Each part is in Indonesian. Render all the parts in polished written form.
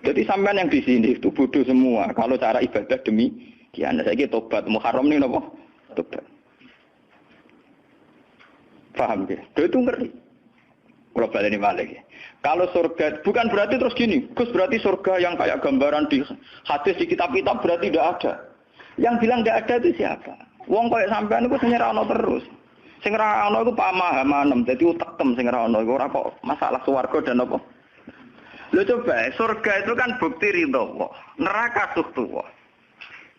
Jadi sampean yang di sini itu bodoh semua. Kalau cara ibadah demikian, saya kira tobat Muharram ini apa? Tobat. Paham ya? Itu ngeri. Kalau balik ini balik. Kalau surga bukan berarti terus gini. Gus berarti surga yang kayak gambaran di hadis di kitab-kitab berarti tidak ada. Yang bilang tidak ada itu siapa? Wong kayak sampean itu sing ora ono terus. Sing ora ono iku pamahaman, dadi utekem sing ora ono iku ora kok masalah swarga dan apa. Lho coba, surga itu kan bukti ridho Allah. Neraka sukhtu Allah.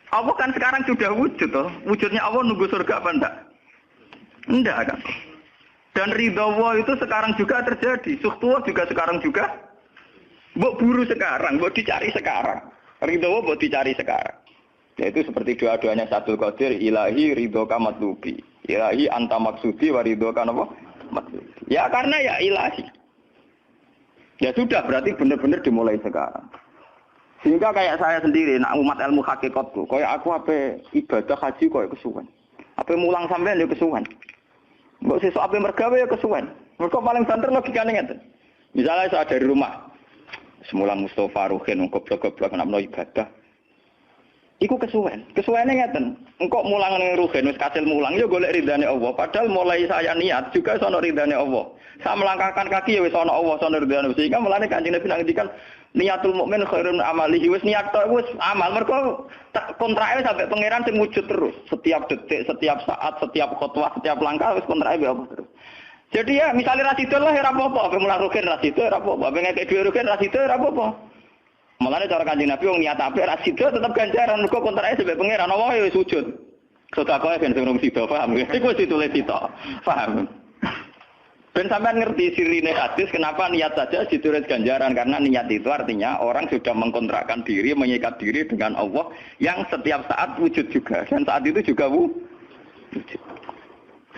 Allah kan sekarang sudah wujud toh. Wujudnya Allah nunggu surga apa enggak? Enggak kan. Dan ridho Allah itu sekarang juga terjadi. Sukhtu Allah juga sekarang juga. Mbok buru sekarang, mbok dicari sekarang. Ridho Allah mbok dicari sekarang. Yaitu seperti doa-doanya Satul Qadir, ilahi ridhoka matlubi. Ilahi anta maksudi wa ridhoka apa? Matlubi. Ya karena ya ilahi. Ya sudah berarti benar-benar dimulai sekarang. Sehingga kayak saya sendiri, nak umat ilmu hakikatku, kayak aku apa ibadah haji kayak kesuwen. Apa mulang sampean ya kesuwen. Mbok sesuk apa mergawe ya kesuwen. Mergo paling banter logikane ngeten. Misalnya saya dari rumah, semulang Mustofa Ruhin goblok-goblok nak menawa ibadah. Iku kesuwen. Kesuwene ngeten. Engkok mulang ning rugen wis kasil mulang ya golek ridane Allah. Padahal mulai saya niat juga sono ridane Allah. Saya melangkahkan kaki ya wis sono Allah, sono ridane. Sehingga mulane Kanjeng Nabi ngendikan niatul mukmin khairun amalihi. Wis niat tok wis amal. Mergo kontrake sampai pangeran sing wujud terus. Setiap detik, setiap saat, setiap khotwah, setiap langkah wis kontrake Allah terus. Jadi ya misalnya ra sido lah ya ora apa-apa, ape mulang rugen ra sido ora apa-apa, ape ngekek dhuwit rugen ra sido ora apa-apa. Mulane cara Kanjeng Nabi wong niat apik ra sida tetep ganjaran mergo kontrake sebab pangeran Allah ya sujud. Sedekah ben sing sida paham. Iku wis ditulis sida. Paham. Ben sampean ngerti sirine hadis kenapa niat saja ditulis ganjaran karena niat itu artinya orang sudah mengkontrakkan diri, mengikat diri dengan Allah yang setiap saat wujud juga dan saat itu juga wujud.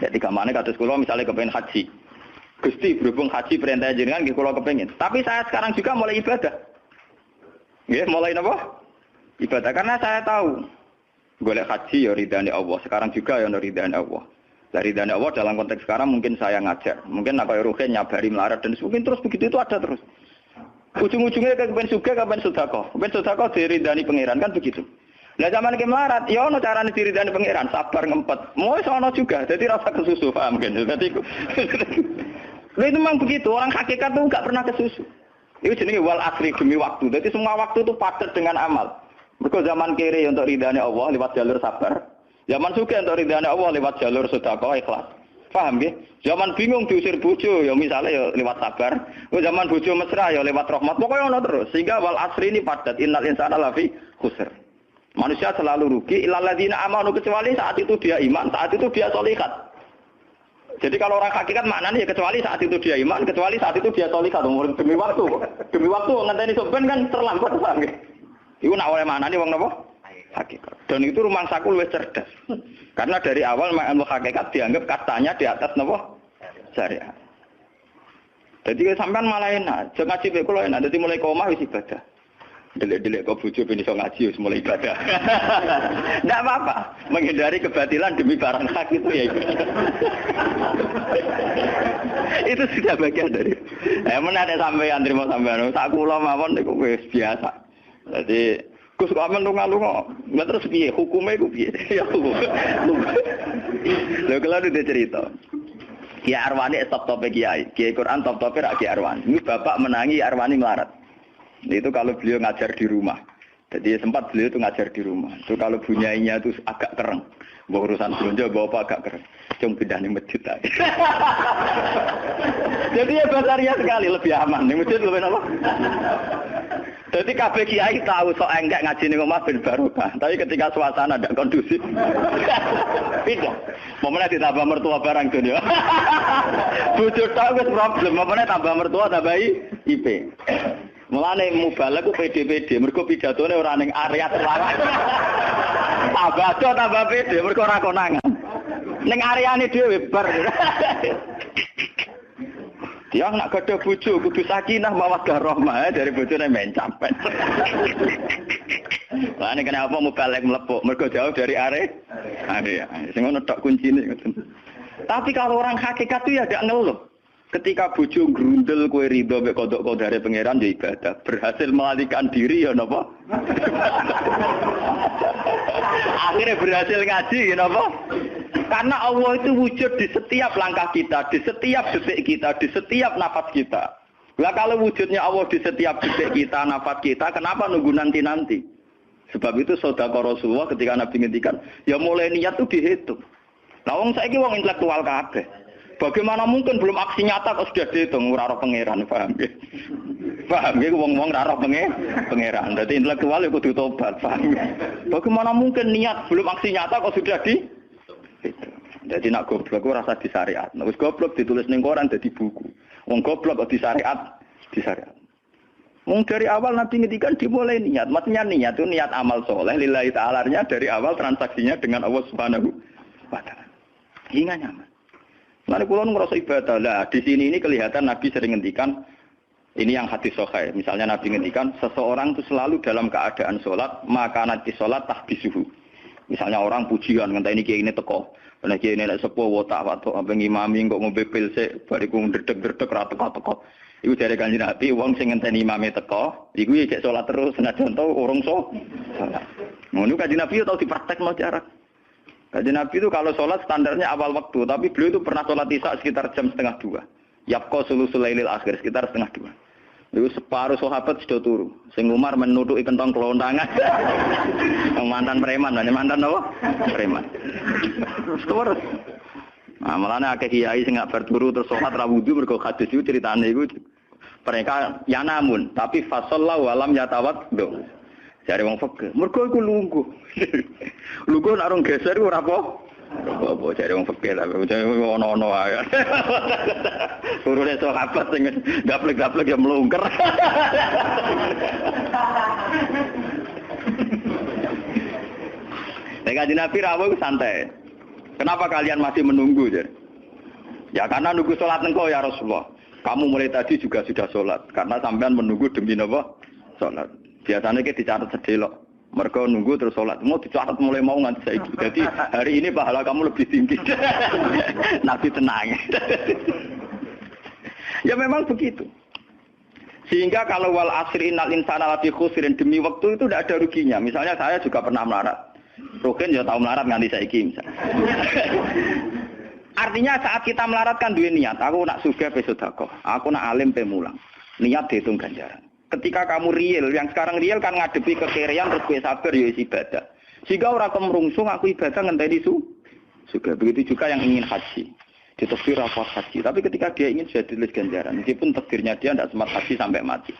Jadi kamane kados kula misalnya kepengin haji. Gusti berhubung haji perintah jenengan nggih kula kepengin. Tapi saya sekarang juga mulai ibadah. Ya, mulai apa? Ibadah karena saya tahu golek haji ya ridane Allah. Sekarang juga ya ridane Allah. Dari ridane Allah dalam konteks sekarang mungkin saya ngajar, mungkin nak kaya ruhen nyabari melarat dan mungkin terus begitu itu ada terus. Ujung-ujungnya kepen suga, kepen sedekah. Kepen sedekah diridani pangeran kan begitu. Lah zaman ke melarat, ya ono carane diridani pangeran, sabar ngempet. Mau sono juga, jadi rasa kesusu paham kan. Dadi itu memang begitu, orang hakikat tuh enggak pernah kesusu. Itu jenenge wal asri demi waktu. Jadi semua waktu itu padat dengan amal. Mergo zaman kiri untuk ridane Allah lewat jalur sabar. Zaman sugih untuk ridane Allah lewat jalur sedekah ikhlas. Paham nggih? Zaman bingung diusir bojo ya misalnya ya lewat sabar. Zaman bojo mesra ya lewat rahmat. Pokoknya ono terus. Sehingga wal asri ini padat. Innal insana lafi khusr. Manusia selalu rugi illal ladzina amanu kecuali saat itu dia iman, saat itu dia sholihat. Jadi kalau orang hakikat maknanya ya kecuali saat itu dia iman, kecuali saat itu dia sholihat demi waktu. Demi waktu ngenteni sampean kan terlambat paham nggih. Iku nak oleh maknane wong napa? Hakikat. Dan itu rumangsaku luwih cerdas. Karena dari awal ilmu hakikat dianggap kastanya di atas napa? Syariat. Jadi sampean malah enak, jangan ngaji mek kula enak, dadi mulai komah wis ibadah. Delek-delek kok bojo ben iso ngaji wis mulai ibadah. Ndak apa-apa, menghindari kebatilan demi barang hak itu ya. Itu sudah bagian dari. Menawa sampean trimo sampean, sak kula mawon niku wis biasa. Jadi Gus kok amen lunga-lunga. Lah terus piye hukume iku piye? Ya hukum. Lha kalau dia cerita. Kiai Arwani top-tope kiai. Kiai Quran top-tope rak Kiai Arwani. Ini bapak menangi Arwani melarat. Itu kalau beliau ngajar di rumah. Jadi sempat beliau itu ngajar di rumah. Itu kalau bunyainya itu agak kereng. Bawa urusan belanja, bawa apa agak kereng. Cuma pindah di masjid aja. Jadi ya basaria sekali, lebih aman. Di masjid lebih apa? Jadi kabeh kiai tahu sok enggak ngaji ning omah ben barokah. Tapi ketika suasana tidak kondusif. Pindah. Momennya ditambah mertua barang dunia. Bojo tahu wis problem, momennya tambah mertua tambah IP. Mulane mubalek ku PD-PD, mergo pidatone ora ning area terlarang. Tambah PD, mergo ora konangan. Ning areane dhewe bar. Dia nak gadah bojo kudu sakinah mawaddah rahmah dari bojone mencapet. Lah nek kenapa mubalek mlepuk, mergo jauh dari area. Sing ngono tok kuncine. Tapi kalau orang hakikat itu ya tidak ngeluh. Ketika bojo grundel kowe rido mek kodok kodare pangeran ya ibadah. Berhasil melarikan diri ya napa? Akhirnya berhasil ngaji ya napa? Karena Allah itu wujud di setiap langkah kita, di setiap detik kita, di setiap nafas kita. Lah kalau wujudnya Allah di setiap detik kita, nafas kita, kenapa nunggu nanti-nanti? Sebab itu sedekah Rasulullah ketika Nabi ngendikan, ya mulai niat itu dihitung. Lah wong saiki wong intelektual kabeh. Bagaimana mungkin belum aksi nyata kok sudah dihitung ora roh pangeran, paham nggih? Paham nggih wong-wong ora roh pangeran. Dadi intelektual ya kudu tobat, paham nggih? Bagaimana mungkin niat belum aksi nyata kok sudah dihitung? Jadi nak goblok ora rasa di syariat. Nek wis goblok ditulis ning koran dadi buku. Wong goblok kok di syariat, di syariat. Wong dari awal Nabi ngendikan dimulai niat. Maksudnya niat itu niat amal soleh lillahi ta'ala-nya dari awal transaksinya dengan Allah Subhanahu wa taala. Hingga nyaman. Lalu kula ngerasa ibadah. Lah di sini ini kelihatan Nabi sering ngendikan ini yang hadis sahih. Misalnya Nabi ngendikan seseorang itu selalu dalam keadaan salat, maka nanti salat tahbisuhu. Misalnya orang pujian ngenteni kiai ini teko. Nek kiai ini nek sepuh watak watuk apa ngimami kok ngombe pil sik bariku ndredeg-ndredeg ra teko-teko. Iku jare Kanjeng Nabi wong sing ngenteni imame teko, iku ya cek salat terus senajan to urung salat. Ngono Kanjeng Nabi yo tau dipraktekno jarak. Kanjeng Nabi itu kalau sholat standarnya awal waktu, tapi beliau itu pernah sholat isya sekitar jam 1:30. Yapqa sulusul lailil akhir sekitar 1:30. Itu separuh sahabat sudah turu. Sing Umar menutuki kentong kelontangan. Mantan preman, mantan apa? Preman. Terus. Nah, malahnya akeh kiai sing gak berturu terus sholat ra wudu mergo hadis itu ceritane iku mereka ya namun tapi fasallahu alam yatawad. Jare wong fikih, mergo iku lungguh. Lungguh nek orang geser iku ora apa. Apa jare wong fikih ta, ono-ono wae. Turune sahabat sing gaplek-gaplek ya mlungker. Kanjeng Nabi rawuh santai. Kenapa kalian masih menunggu, Jar? Ya karena nunggu salat engkau ya Rasulullah. Kamu mulai tadi juga sudah salat karena sampean menunggu demi napa? Salat. Biasanya kita dicatat sedelok. Mereka nunggu terus sholat. Mau dicatat mulai mau nganti saiki. Jadi hari ini pahala kamu lebih tinggi. Nabi tenang. Ya memang begitu. Sehingga kalau wal asri innal insana lafi khusrin demi waktu itu tidak ada ruginya. Misalnya saya juga pernah melarat. Rukin ya tahu melarat nganti saiki misalnya. Artinya saat kita melarat kan duwe niat. Aku nak sugih pe sedekah. Aku nak alim pe mulang. Niat dihitung ganjaran. Ketika kamu real, yang sekarang real kan ngadepi kekerian terus gue sabar ya ibadah. Sehingga orang kemerungsung aku ibadah ngenteni juga. Begitu juga yang ingin haji. Ditakdir rapat haji. Tapi ketika dia ingin sudah ditulis ganjaran. Meskipun takdirnya dia tidak sempat haji sampai mati.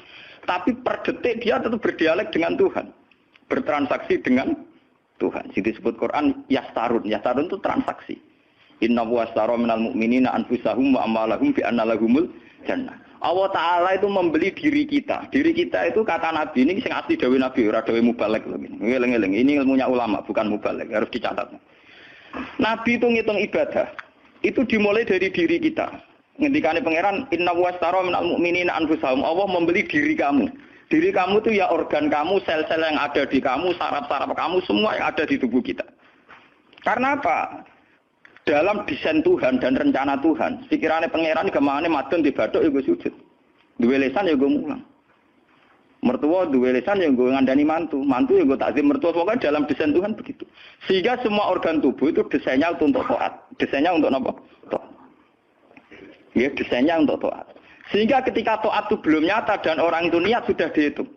Tapi per detik dia tetap berdialek dengan Tuhan. Bertransaksi dengan Tuhan. Jadi disebut Quran yastarun. Yastarun itu transaksi. Inna wastara minal mu'minina anfusahum wa amalahum bi anna lahumul jannah. Allah Ta'ala itu membeli diri kita. Diri kita itu kata Nabi, ini yang asli dawe Nabi, ora dawe mubalek. Ngeleng-ngeleng, ini ilmunya ulama, bukan mubalek, harus dicatat. Nabi itu ngitung ibadah, itu dimulai dari diri kita. Ngendikane pangeran, inna wastara minal mu'minina anfusahum. Allah membeli diri kamu. Diri kamu itu ya organ kamu, sel-sel yang ada di kamu, saraf-saraf kamu, semua yang ada di tubuh kita. Karena apa? Dalam desain Tuhan dan rencana Tuhan, pikirannya pangeran kemana madon di badok ya gue sujud, dua lesan ya gue mulang, mertua dua lesan ya gue ngandani mantu ya gue takzim mertua. Pokoknya dalam desain Tuhan begitu. Sehingga semua organ tubuh itu desainnya untuk taat, desainnya untuk apa? Taat. Ya desainnya untuk taat. Sehingga ketika taat itu belum nyata dan orang itu niat sudah dihitung.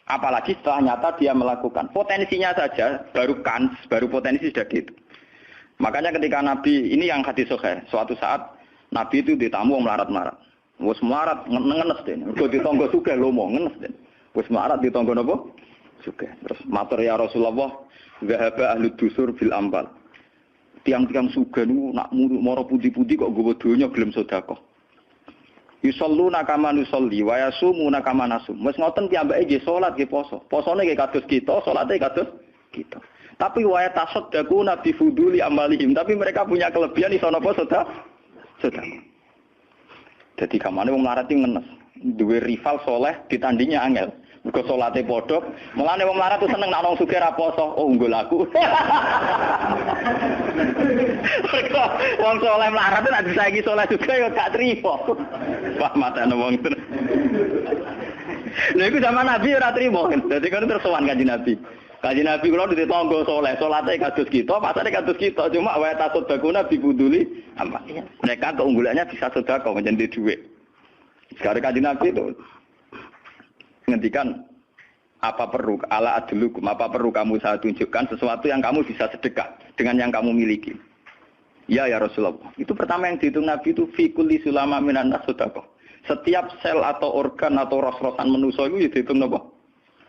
Apalagi setelah nyata dia melakukan, potensinya saja baru potensi sudah dihitung. Makanya ketika Nabi, ini yang hadis sahih, suatu saat Nabi itu ditamu melarat-melarat. Wes melarat ngenes deh. Mergo ditonggo sugih lomo ngenes deh. Wes melarat ditonggo napa? Sugih. Terus matur ya Rasulullah, zahaba ahli dusur bil ambal. Tiang-tiang sugih niku nak moro pundi-pundi kok nggawa donya gelem sedekah. Yusalluna kama nusolli wa yasumuna kama nasum. Wes ngoten piyambake nggih salat nggih poso. Posone nggih kados kita, salate kados kita. Tapi waya tasaddaku nabi fuduli amalihim. Tapi mereka punya kelebihan iso napa sedekah. Jadi kamane wong melarat iki ngenes. Duwe rival soleh ditandingnya angel. Mergo salate padha, mulane wong melarat tuh seneng nek wong sugih ra poso, oh unggul aku. Mergo wong saleh melarat nek disaiki saleh juga ya gak trimo. Wah matane wong tenan. Lha iku zaman Nabi ora trimo. Dadi kan terus sowan Kanjeng Nabi. Kanjeng Nabi kula di tangga saleh, salate kados kita, pasane kados kita, cuma wae tasud bakuna bibuduli apa. Mereka keunggulannya bisa sedekah menjadi duit. Sekarang Kanjeng Nabi itu ngendikan apa perlu ala adlukum, apa perlu kamu saya tunjukkan sesuatu yang kamu bisa sedekah dengan yang kamu miliki. Ya Rasulullah. Itu pertama yang dihitung Nabi itu fi kulli sulama minan nas sedekah. Setiap sel atau organ atau ros-rosan manusia itu dihitung apa?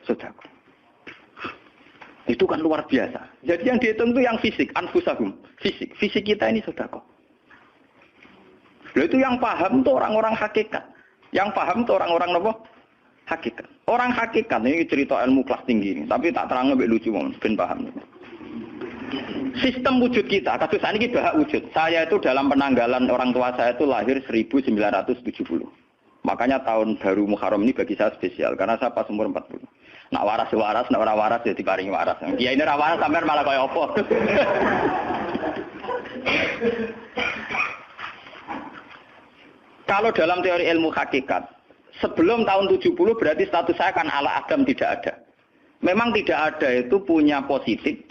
Sedekah. Itu kan luar biasa. Jadi yang dihitung itu yang fisik, anfusahum, fisik. Fisik kita ini sedekah. Lalu itu yang paham itu orang-orang hakikat. Yang paham itu orang-orang apa? Hakikat. Orang hakikat ini cerita ilmu kelas tinggi ini, tapi tak terang lebih lucu ben paham. Sistem wujud kita, kasus ini bahak wujud. Saya itu dalam penanggalan orang tua saya itu lahir 1970. Makanya tahun baru Muharram ini bagi saya spesial karena saya pas umur 40. Nak waras, nak ora waras ya diparingi waras. Ya ini ra waras sampean malah kaya apa. Kalau dalam teori ilmu hakikat, sebelum tahun 70 berarti status saya kan ala Adam tidak ada. Memang tidak ada itu punya positif,